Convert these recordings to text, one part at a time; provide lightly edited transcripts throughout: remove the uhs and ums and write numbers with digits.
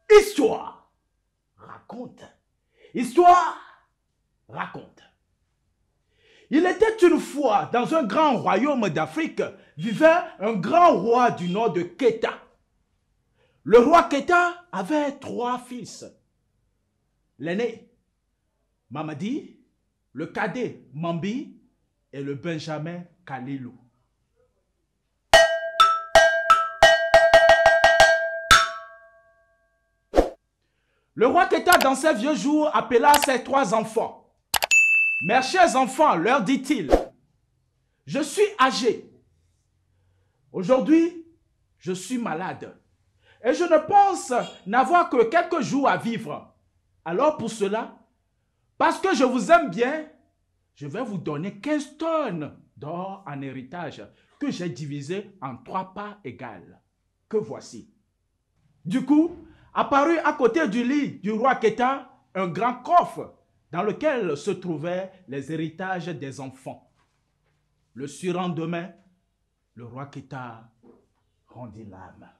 Histoire raconte. Histoire raconte. Il était une fois, dans un grand royaume d'Afrique, vivait un grand roi du nom de Keita. Le roi Keita avait 3 fils. L'aîné, Mamadi, le cadet, Mambi, et le benjamin, Kalilou. Le roi Keita, dans ses vieux jours, appela ses 3 enfants. « Mes chers enfants, leur dit-il, je suis âgé. Aujourd'hui, je suis malade. Et je ne pense n'avoir que quelques jours à vivre. Alors pour cela, parce que je vous aime bien, je vais vous donner 15 tonnes d'or en héritage que j'ai divisé en 3 parts égales. Que voici. » Du coup, apparut à côté du lit du roi Keita un grand coffre dans lequel se trouvaient les héritages des enfants. Le surlendemain, le roi Keita rendit l'âme.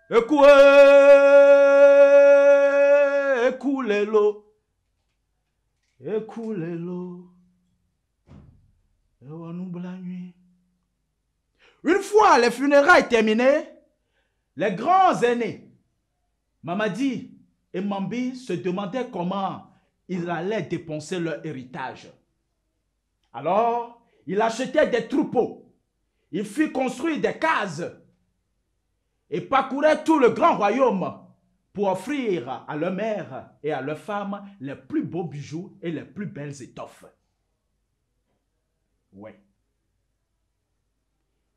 Écoulez-le, écoulez-le, et on oublie la nuit. Une fois les funérailles terminées, les grands aînés, Mamadi et Mambi, se demandaient comment ils allaient dépenser leur héritage. Alors, ils achetaient des troupeaux, ils firent construire des cases et parcouraient tout le grand royaume pour offrir à leur mère et à leurs femmes les plus beaux bijoux et les plus belles étoffes. Oui.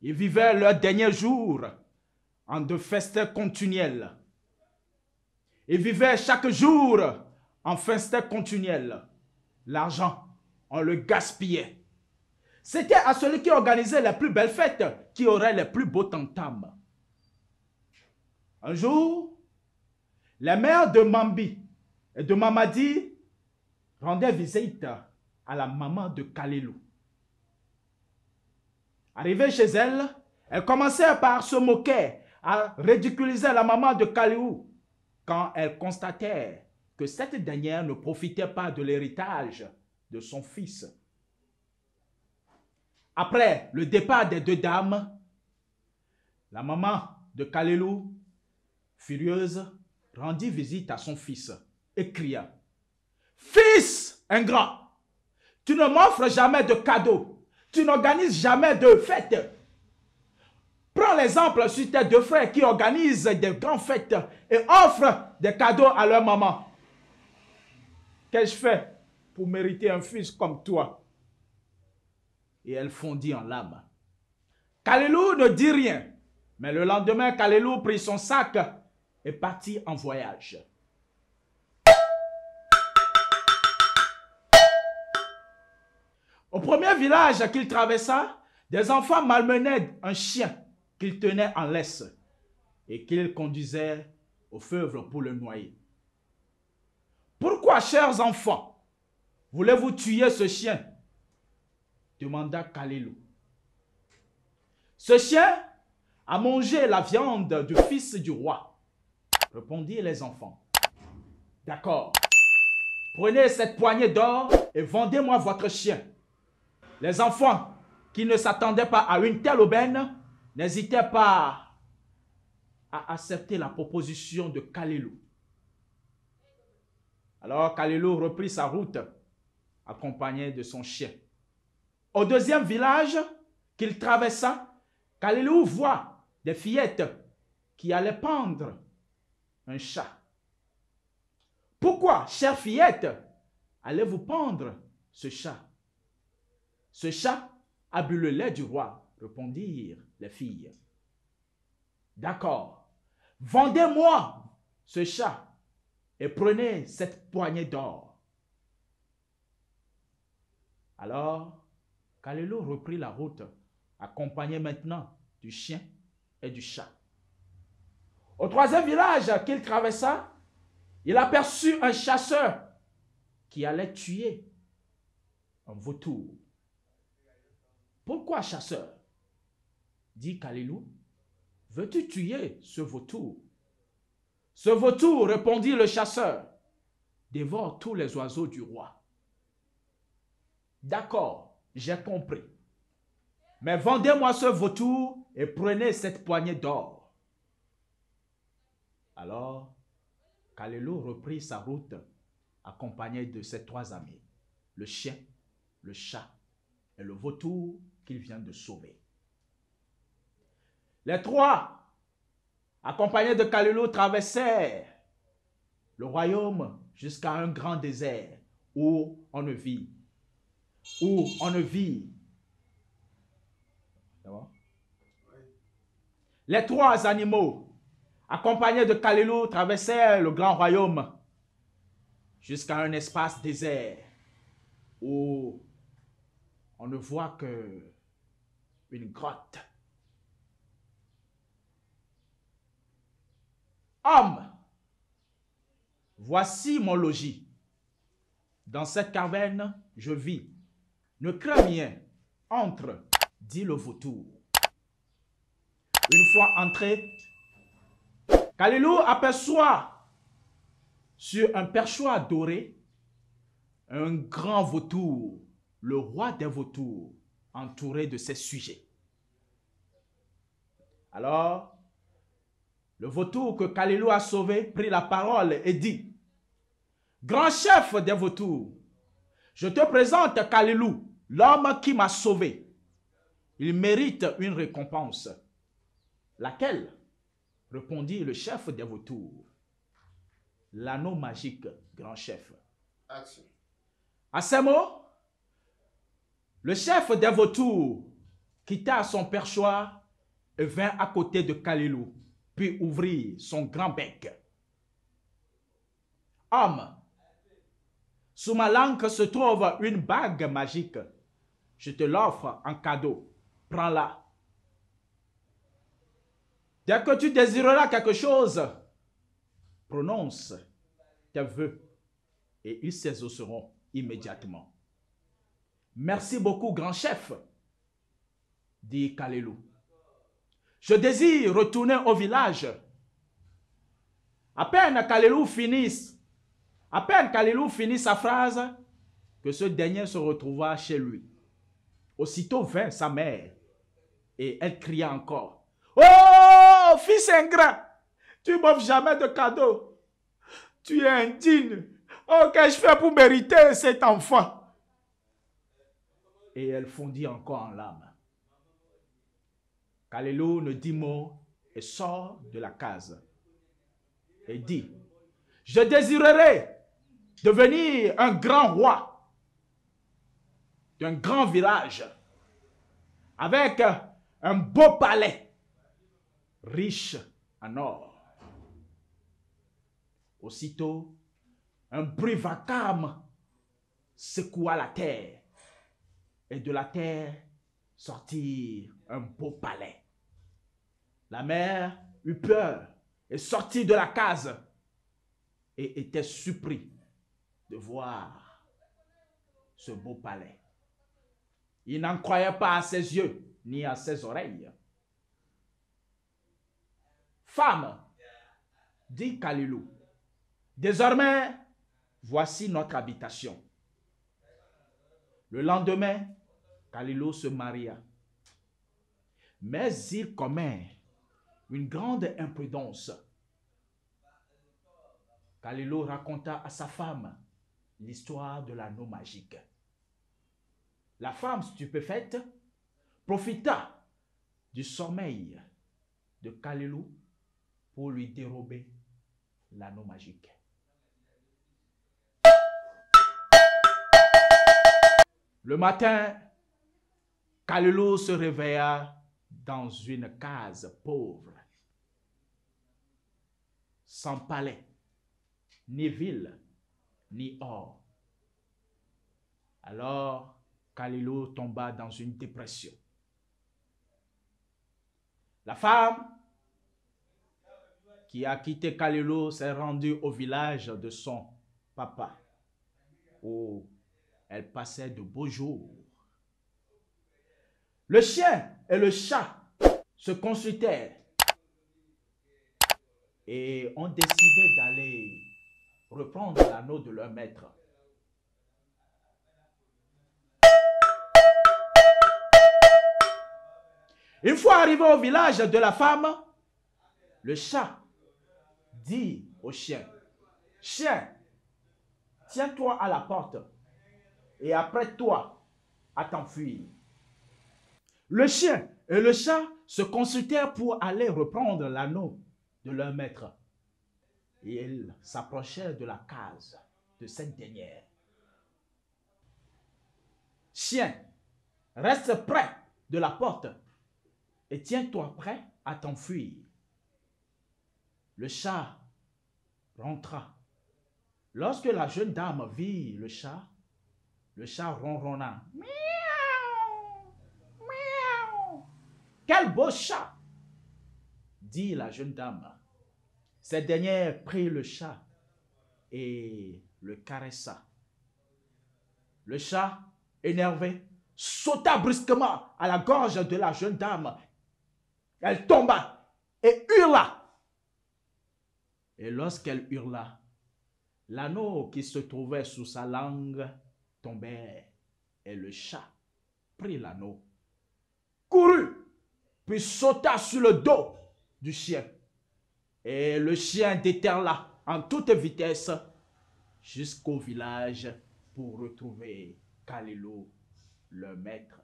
Ils vivaient leurs derniers jours en de festins continuels. Ils vivaient chaque jour en festins continuels. L'argent, on le gaspillait. C'était à celui qui organisait les plus belles fêtes qui aurait les plus beaux tam-tams. Un jour, les mères de Mambi et de Mamadi rendaient visite à la maman de Kalilou. Arrivée chez elle, elle commençait par se moquer, à ridiculiser la maman de Kalilou quand elle constatait que cette dernière ne profitait pas de l'héritage de son fils. Après le départ des 2 dames, la maman de Kalilou, furieuse, rendit visite à son fils et cria « Fils ingrat, tu ne m'offres jamais de cadeaux, tu n'organises jamais de fêtes. Prends l'exemple sur tes 2 frères qui organisent des grandes fêtes et offrent des cadeaux à leur maman. Qu'ai-je fait pour mériter un fils comme toi? » Et elle fondit en larmes. Kalilou ne dit rien, mais le lendemain, Kalilou prit son sac et partit en voyage. Au premier village qu'il traversa, des enfants malmenaient un chien qu'il tenait en laisse et qu'il conduisait au fleuve pour le noyer. « Pourquoi, chers enfants, voulez-vous tuer ce chien ?» demanda Kalilou. Ce chien a mangé la viande du fils du roi, répondirent les enfants. D'accord. Prenez cette poignée d'or et vendez-moi votre chien. Les enfants, qui ne s'attendaient pas à une telle aubaine, n'hésitaient pas à accepter la proposition de Kalilou. Alors Kalilou reprit sa route, accompagné de son chien. Au deuxième village qu'il traversa, Kalilou voit des fillettes qui allaient pendre un chat. Pourquoi, chère fillette, allez-vous pendre ce chat? Ce chat a bu le lait du roi, répondirent les filles. D'accord, vendez-moi ce chat et prenez cette poignée d'or. Alors, Kalilou reprit la route, accompagné maintenant du chien et du chat. Au troisième village qu'il traversa, il aperçut un chasseur qui allait tuer un vautour. Pourquoi, chasseur? Dit Kalilou. Veux-tu tuer ce vautour? Ce vautour, répondit le chasseur, dévore tous les oiseaux du roi. D'accord, j'ai compris. Mais vendez-moi ce vautour et prenez cette poignée d'or. Alors, Kalilou reprit sa route, accompagné de ses trois amis, le chien, le chat et le vautour qu'il vient de sauver. Les trois, accompagnés de Kalilou, traversèrent le royaume jusqu'à un grand désert où on ne vit. Les trois animaux, accompagnés de Kalilou, traversèrent le grand royaume jusqu'à un espace désert où on ne voit que une grotte. Homme, voici mon logis. Dans cette caverne, je vis. Ne crains rien. Entre, dit le vautour. Une fois entré, Kalilou aperçoit sur un perchoir doré un grand vautour, le roi des vautours, entouré de ses sujets. Alors, le vautour que Kalilou a sauvé prit la parole et dit: Grand chef des vautours, je te présente Kalilou, l'homme qui m'a sauvé. Il mérite une récompense. Laquelle? Répondit le chef des vautours. L'anneau magique, grand chef. Action. À ces mots, le chef des vautours quitta son perchoir et vint à côté de Kalilou, puis ouvrit son grand bec. Homme, sous ma langue se trouve une bague magique. Je te l'offre en cadeau. Prends-la. Dès que tu désireras quelque chose, prononce tes vœux et ils s'exauceront immédiatement. Merci beaucoup, grand chef, dit Kalilou. Je désire retourner au village. À peine Kalilou finit sa phrase que ce dernier se retrouva chez lui. Aussitôt vint sa mère et elle cria encore: Oh, fils ingrat, tu m'offres jamais de cadeaux. Tu es indigne. Oh, qu'ai-je fait pour mériter cet enfant? Et elle fondit encore en larmes. Kalilou ne dit mot et sort de la case et dit: Je désirerais devenir un grand roi d'un grand village avec un beau palais riche en or. Aussitôt, un bruit vacarme secoua la terre et de la terre sortit un beau palais. La mère eut peur et sortit de la case et était surpris de voir ce beau palais. Il n'en croyait pas à ses yeux ni à ses oreilles. Femme, dit Kalilou, désormais, voici notre habitation. Le lendemain, Kalilou se maria. Mais il commet une grande imprudence. Kalilou raconta à sa femme l'histoire de l'anneau magique. La femme stupéfaite profita du sommeil de Kalilou pour lui dérober l'anneau magique. Le matin, Kalilou se réveilla dans une case pauvre, sans palais, ni ville, ni or. Alors, Kalilou tomba dans une dépression. La femme qui a quitté Kalilou s'est rendue au village de son papa, où elle passait de beaux jours. Le chien et le chat se consultèrent et ont décidé d'aller reprendre l'anneau de leur maître. Une fois arrivé au village de la femme, le chat dit au chien, « Chien, tiens-toi à la porte et apprête-toi à t'enfuir. » Le chien et le chat se consultèrent pour aller reprendre l'anneau de leur maître. Et ils s'approchèrent de la case de cette dernière. « Chien, reste près de la porte et tiens-toi prêt à t'enfuir. » Le chat rentra. Lorsque la jeune dame vit le chat ronronna. « Miaou, miaou. Quel beau chat !» dit la jeune dame. Cette dernière prit le chat et le caressa. Le chat, énervé, sauta brusquement à la gorge de la jeune dame. Elle tomba et hurla. Et lorsqu'elle hurla, l'anneau qui se trouvait sous sa langue tombait et le chat prit l'anneau, courut, puis sauta sur le dos du chien. Et le chien déterla en toute vitesse jusqu'au village pour retrouver Kalilou, le maître.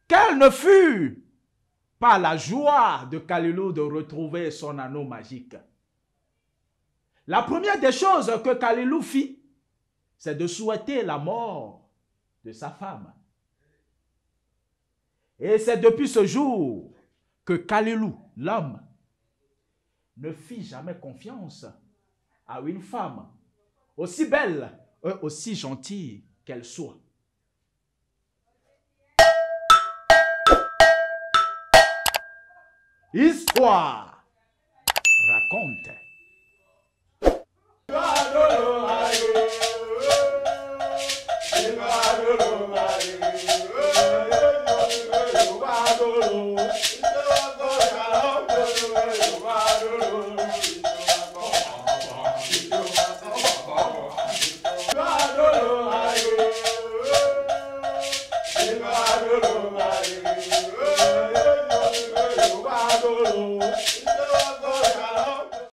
Quelle ne fut pas la joie de Kalilou de retrouver son anneau magique. La première des choses que Kalilou fit, c'est de souhaiter la mort de sa femme. Et c'est depuis ce jour que Kalilou, l'homme, ne fit jamais confiance à une femme, aussi belle et aussi gentille qu'elle soit. Histoire raconte.